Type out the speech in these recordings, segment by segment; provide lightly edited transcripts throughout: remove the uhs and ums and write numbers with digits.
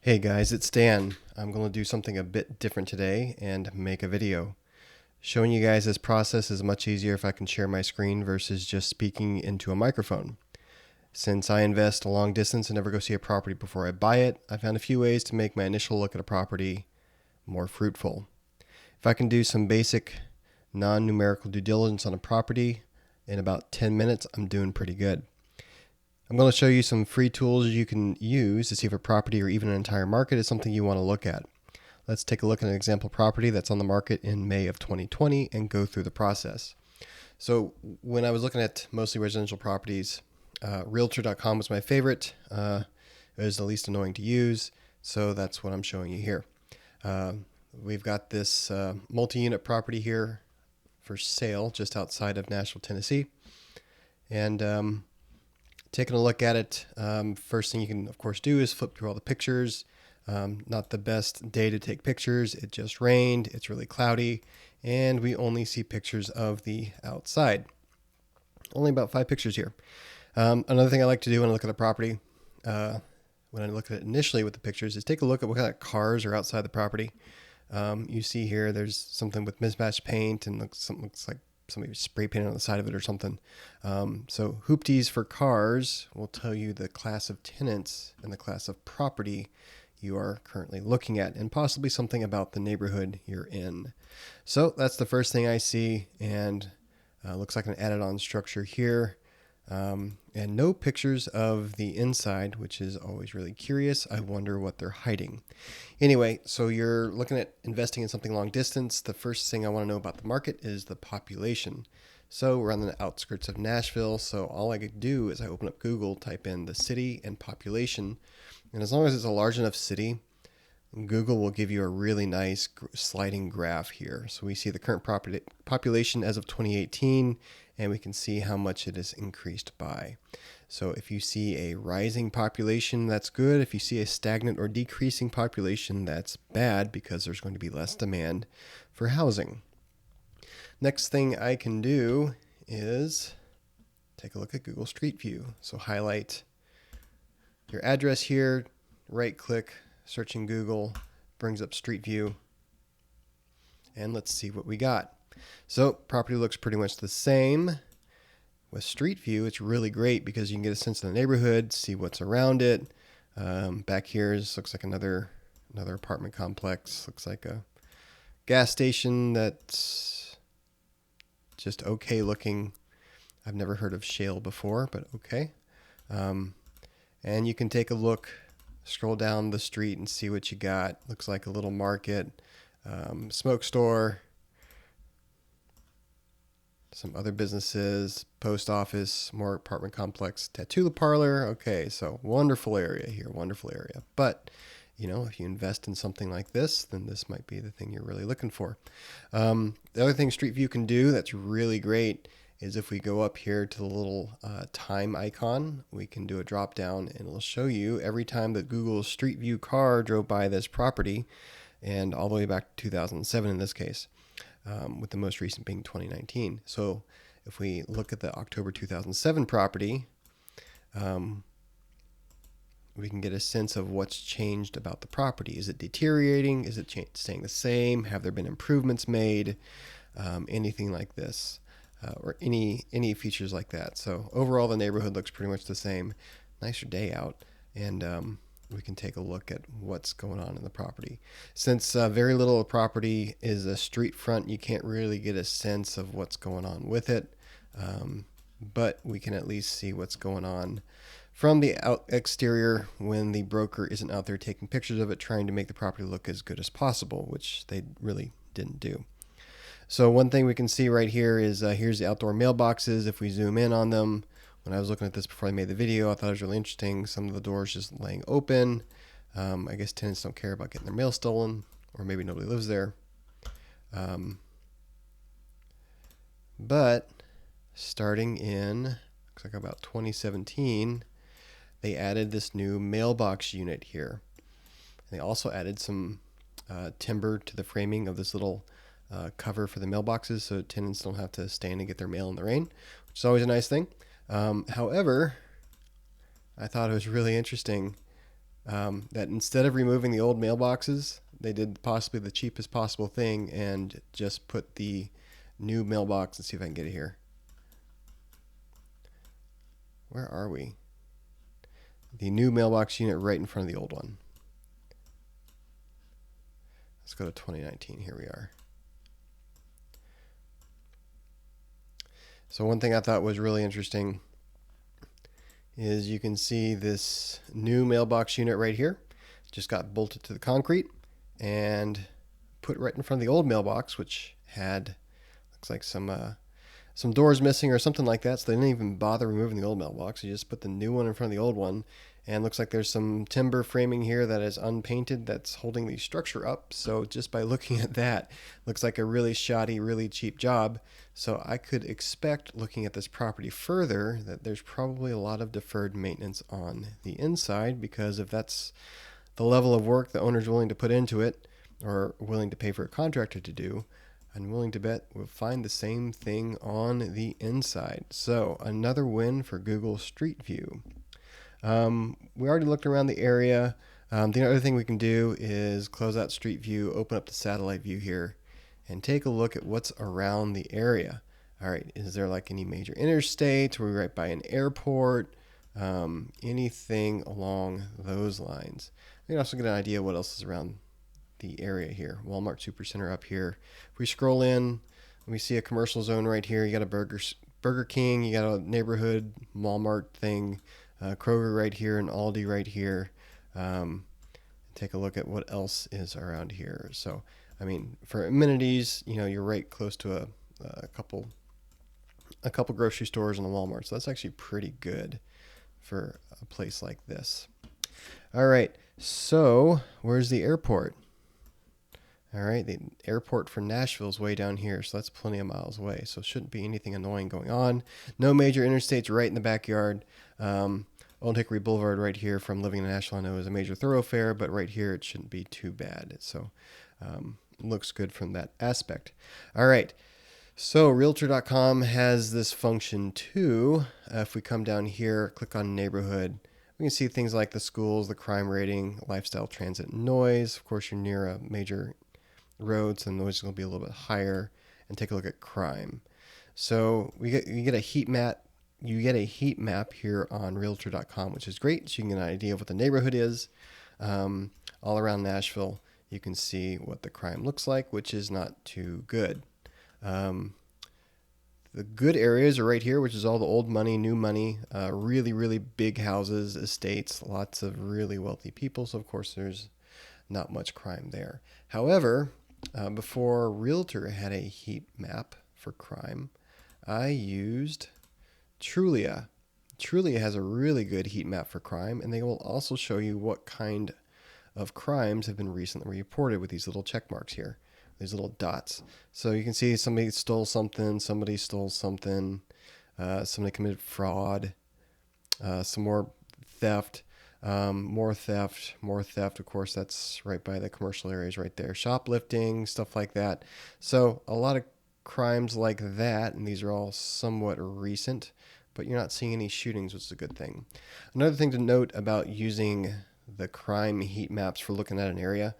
Hey guys, it's Dan. I'm going to do something a bit different today and make a video. Showing you guys this process is much easier if I can share my screen versus just speaking into a microphone. Since I invest a long distance and never go see a property before I buy it, I found a few ways to make my initial look at a property more fruitful. If I can do some basic non-numerical due diligence on a property in about 10 minutes, I'm doing pretty good. I'm going to show you some free tools you can use to see if a property or even an entire market is something you want to look at. Let's take a look at an example property that's on the market in May of 2020 and go through the process. So when I was looking at mostly residential properties, Realtor.com was my favorite. It was the least annoying to use, so that's what I'm showing you here. We've got this multi-unit property here for sale just outside of Nashville, Tennessee. And taking a look at it, first thing you can, of course, do is flip through all the pictures. Not the best day to take pictures. It just rained. It's really cloudy. And we only see pictures of the outside. Only about 5 pictures here. Another thing I like to do when I look at a property, when I look at it initially with the pictures, is take a look at what kind of cars are outside the property. You see here, there's something with mismatched paint and something looks like somebody spray painted on the side of it or something. So hoopties for cars will tell you the class of tenants and the class of property you are currently looking at, and possibly something about the neighborhood you're in. So that's the first thing I see, and looks like an added on structure here. And no pictures of the inside, which is always really curious. I wonder what they're hiding. Anyway, so you're looking at investing in something long distance. The first thing I want to know about the market is the population. So we're on the outskirts of Nashville, so all I could do is I open up Google, type in the city and population, and as long as it's a large enough city, Google will give you a really nice sliding graph here. So we see the current population as of 2018, and we can see how much it has increased by. So if you see a rising population, that's good. If you see a stagnant or decreasing population, that's bad, because there's going to be less demand for housing. Next thing I can do is take a look at Google Street View. So highlight your address here, right click, search in Google, brings up Street View, and let's see what we got. So property looks pretty much the same. With Street View, it's really great because you can get a sense of the neighborhood, see what's around it. Back here looks like another apartment complex. Looks like a gas station that's just okay looking. I've never heard of shale before, but okay. And you can take a look, scroll down the street and see what you got. Looks like a little market, smoke store, some other businesses, post office, more apartment complex, tattoo parlor. Okay, so wonderful area here, wonderful area. But, if you invest in something like this, then this might be the thing you're really looking for. The other thing Street View can do that's really great is if we go up here to the little time icon, we can do a drop down and it'll show you every time that Google's Street View car drove by this property, and all the way back to 2007 in this case, with the most recent being 2019. So if we look at the October 2007 property, we can get a sense of what's changed about the property. Is it deteriorating? Is it staying the same? Have there been improvements made? Anything like this. Or any features like that. So overall, the neighborhood looks pretty much the same. Nicer day out, and we can take a look at what's going on in the property. Since very little of the property is a street front, you can't really get a sense of what's going on with it, but we can at least see what's going on from the exterior when the broker isn't out there taking pictures of it, trying to make the property look as good as possible, which they really didn't do. So one thing we can see right here is here's the outdoor mailboxes. If we zoom in on them, when I was looking at this before I made the video, I thought it was really interesting. Some of the doors just laying open. I guess tenants don't care about getting their mail stolen, or maybe nobody lives there. But starting in, looks like about 2017, they added this new mailbox unit here. They also added some timber to the framing of this little cover for the mailboxes, so tenants don't have to stand and get their mail in the rain, which is always a nice thing. However, I thought it was really interesting. that instead of removing the old mailboxes, they did possibly the cheapest possible thing and just put the new mailbox. Let's see if I can get it here. Where are we? The new mailbox unit right in front of the old one. Let's go to 2019. Here we are. So one thing I thought was really interesting is you can see this new mailbox unit right here just got bolted to the concrete and put right in front of the old mailbox, which had, looks like some doors missing or something like that. So they didn't even bother removing the old mailbox. They just put the new one in front of the old one. And looks like there's some timber framing here that is unpainted that's holding the structure up. So just by looking at that, looks like a really shoddy, really cheap job. So I could expect, looking at this property further, that there's probably a lot of deferred maintenance on the inside, because if that's the level of work the owner's willing to put into it or willing to pay for a contractor to do, I'm willing to bet we'll find the same thing on the inside. So another win for Google Street View. We already looked around the area. The other thing we can do is close out Street View, open up the satellite view here, and take a look at what's around the area. All right, is there like any major interstates? Are we right by an airport? Anything along those lines. We can also get an idea what else is around the area here. Walmart Supercenter up here. If we scroll in, we see a commercial zone right here. You got a Burger King, you got a neighborhood Walmart thing, Kroger right here, and Aldi right here. Take a look at what else is around here. So, I mean, for amenities, you know, you're right close to a couple grocery stores and a Walmart. So that's actually pretty good for a place like this. All right, so where's the airport? All right, the airport for Nashville is way down here, so that's plenty of miles away. So shouldn't be anything annoying going on. No major interstates right in the backyard. Old Hickory Boulevard right here from living in Nashville, I know is a major thoroughfare, but right here it shouldn't be too bad. So looks good from that aspect. All right, so Realtor.com has this function too. If we come down here, click on neighborhood, we can see things like the schools, the crime rating, lifestyle, transit, noise. Of course, you're near a major road, so the noise is going to be a little bit higher. And take a look at crime. So you get a heat map. You get a heat map here on Realtor.com, which is great. So you can get an idea of what the neighborhood is. All around Nashville, you can see what the crime looks like, which is not too good. The good areas are right here, which is all the old money, new money, really, really big houses, estates, lots of really wealthy people. So, of course, there's not much crime there. However, before Realtor had a heat map for crime, I used Trulia. Trulia has a really good heat map for crime, and they will also show you what kind of crimes have been recently reported with these little check marks here. These little dots. So you can see somebody stole something, somebody committed fraud, some more theft, more theft. Of course, that's right by the commercial areas right there. Shoplifting, stuff like that. So a lot of crimes like that, and these are all somewhat recent, but you're not seeing any shootings, which is a good thing. Another thing to note about using the crime heat maps for looking at an area,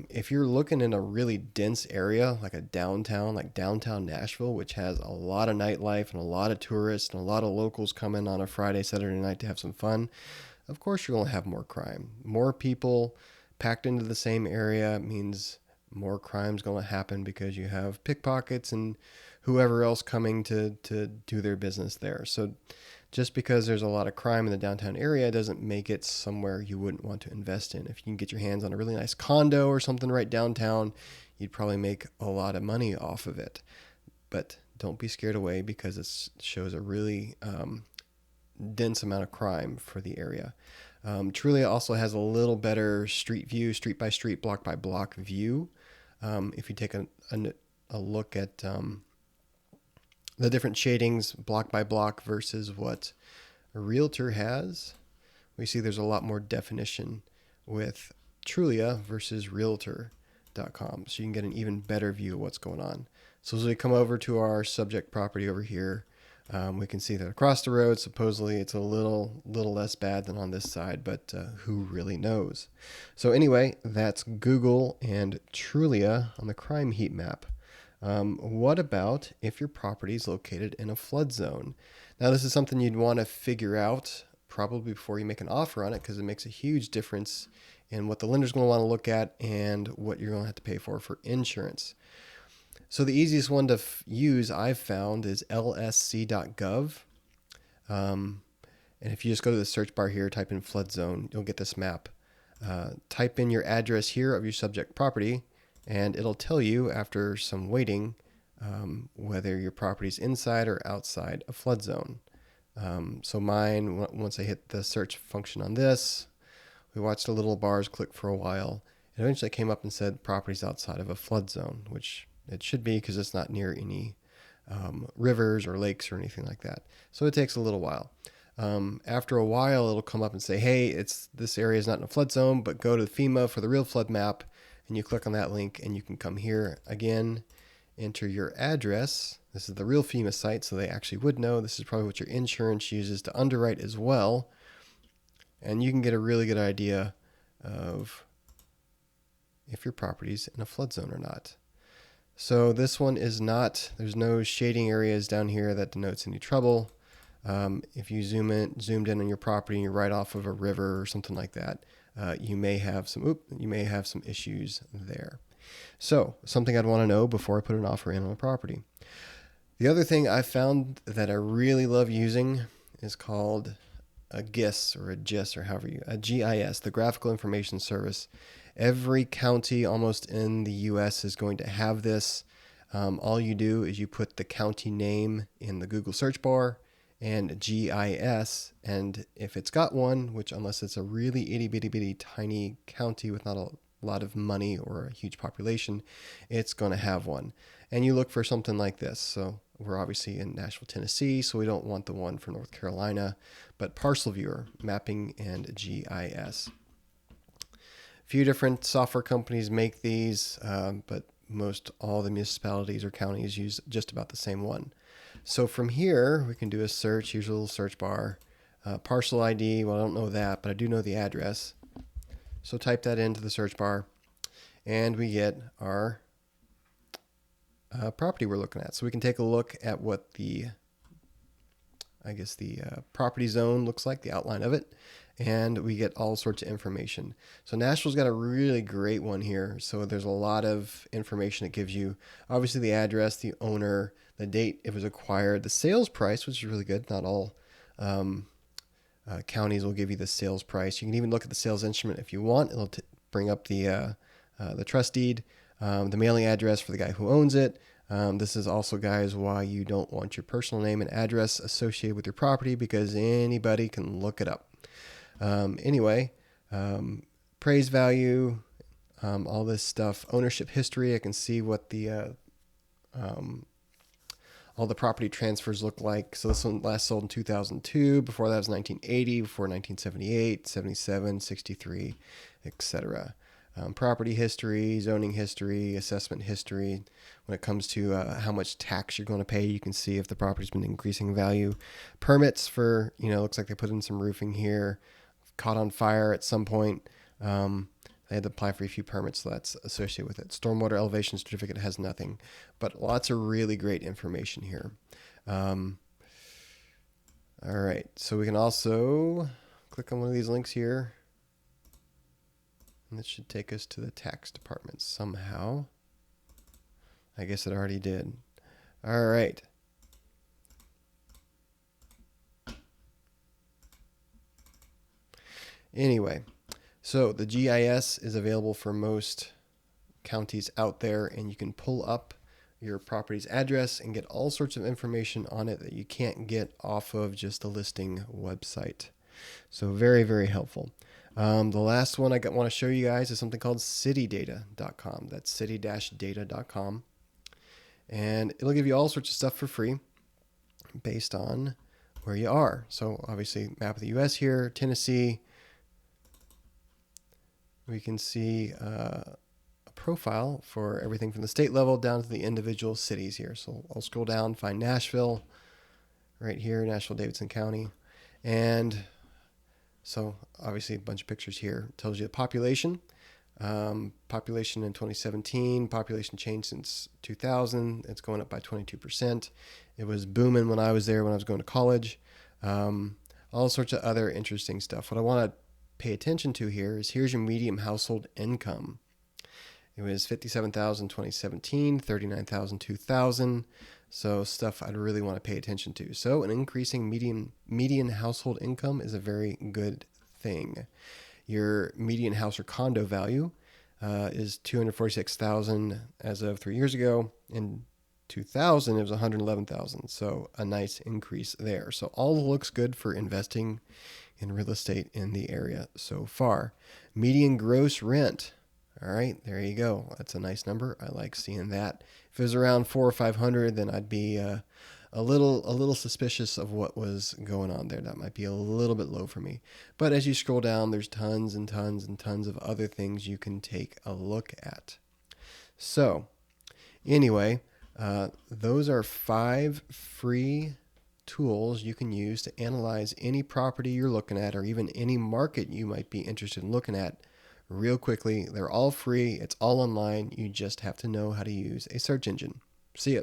if you're looking in a really dense area like a downtown, like downtown Nashville, which has a lot of nightlife and a lot of tourists and a lot of locals come in on a Friday, Saturday night to have some fun, of course you're going to have more crime. More people packed into the same area means more crime's going to happen because you have pickpockets and whoever else coming to do their business there. So just because there's a lot of crime in the downtown area doesn't make it somewhere you wouldn't want to invest in. If you can get your hands on a really nice condo or something right downtown, you'd probably make a lot of money off of it. But don't be scared away because it shows a really dense amount of crime for the area. Trulia also has a little better street view, street by street, block by block view. If you take a look at the different shadings block by block versus what a Realtor has, we see there's a lot more definition with Trulia versus Realtor.com. So you can get an even better view of what's going on. So as we come over to our subject property over here, We can see that across the road, supposedly it's a little less bad than on this side, but who really knows? So anyway, that's Google and Trulia on the crime heat map. What about if your property is located in a flood zone? Now, this is something you'd want to figure out probably before you make an offer on it, because it makes a huge difference in what the lender's going to want to look at and what you're going to have to pay for insurance. So the easiest one to use I've found is lsc.gov. And if you just go to the search bar here, type in flood zone, you'll get this map. Type in your address here of your subject property, and it'll tell you after some waiting whether your property is inside or outside a flood zone. So mine, once I hit the search function on this, we watched the little bars click for a while. It eventually came up and said properties outside of a flood zone, which it should be because it's not near any rivers or lakes or anything like that. So it takes a little while. After a while, it'll come up and say, hey, this area is not in a flood zone, but go to FEMA for the real flood map. And you click on that link and you can come here again, enter your address. This is the real FEMA site, so they actually would know. This is probably what your insurance uses to underwrite as well. And you can get a really good idea of if your property's in a flood zone or not. So this one is not, there's no shading areas down here that denotes any trouble. If you zoomed in on your property and you're right off of a river or something like that, you may have some issues there. So something I'd want to know before I put an offer in on a property. The other thing I found that I really love using is called a GIS or a GIS or a GIS, the Graphical Information Service. Every county almost in the U.S. is going to have this. All you do is you put the county name in the Google search bar and GIS, and if it's got one, which unless it's a really itty bitty tiny county with not a lot of money or a huge population, it's going to have one. And you look for something like this. So we're obviously in Nashville, Tennessee, so we don't want the one for North Carolina, but Parcel Viewer, mapping and GIS. A few different software companies make these, but most all the municipalities or counties use just about the same one. So from here, we can do a search. Here's a little search bar. Parcel ID, well, I don't know that, but I do know the address. So type that into the search bar, and we get our property we're looking at. So we can take a look at what the property zone looks like, the outline of it, and we get all sorts of information. So Nashville's got a really great one here. So there's a lot of information it gives you. Obviously the address, the owner, the date it was acquired, the sales price, which is really good. Not all counties will give you the sales price. You can even look at the sales instrument if you want. It'll bring up the trust deed, the mailing address for the guy who owns it. This is also, guys, why you don't want your personal name and address associated with your property, because anybody can look it up. Appraised value, all this stuff, ownership history. I can see what the all the property transfers look like. So this one last sold in 2002. Before that was 1980. Before 1978, 77, 63, etc. Property history, zoning history, assessment history. When it comes to how much tax you're going to pay, you can see if the property's been increasing in value. Permits for, looks like they put in some roofing here. Caught on fire at some point. They had to apply for a few permits, so that's associated with it. Stormwater elevation certificate has nothing, but lots of really great information here. All right, so we can also click on one of these links here. And this should take us to the tax department somehow. I guess it already did. All right. Anyway, so the GIS is available for most counties out there, and you can pull up your property's address and get all sorts of information on it that you can't get off of just a listing website. So very, very helpful. The last one I want to show you guys is something called seedy-data.com. That's seedy-data.com. And it'll give you all sorts of stuff for free based on where you are. So obviously map of the US here, Tennessee. We can see a profile for everything from the state level down to the individual cities here. So I'll scroll down, find Nashville. right here, Nashville-Davidson County. And so obviously a bunch of pictures here. It tells you the population. Population in 2017, population changed since 2000. It's going up by 22%. It was booming when I was there, when I was going to college. All sorts of other interesting stuff. What I want to pay attention to here is here's your median household income. It was 57,000 2017, 39,000 2000. So stuff I'd really want to pay attention to. So an increasing median household income is a very good thing. Your median house or condo value is 246,000 as of 3 years ago. In 2000, it was 111,000. So a nice increase there. So all looks good for investing in real estate in the area so far. Median gross rent. All right, there you go. That's a nice number. I like seeing that. If it was around 400 or 500, then I'd be a little suspicious of what was going on there. That might be a little bit low for me. But as you scroll down, there's tons and tons and tons of other things you can take a look at. So anyway, those are 5 free tools you can use to analyze any property you're looking at, or even any market you might be interested in looking at real quickly. They're all free. It's all online. You just have to know how to use a search engine. See ya.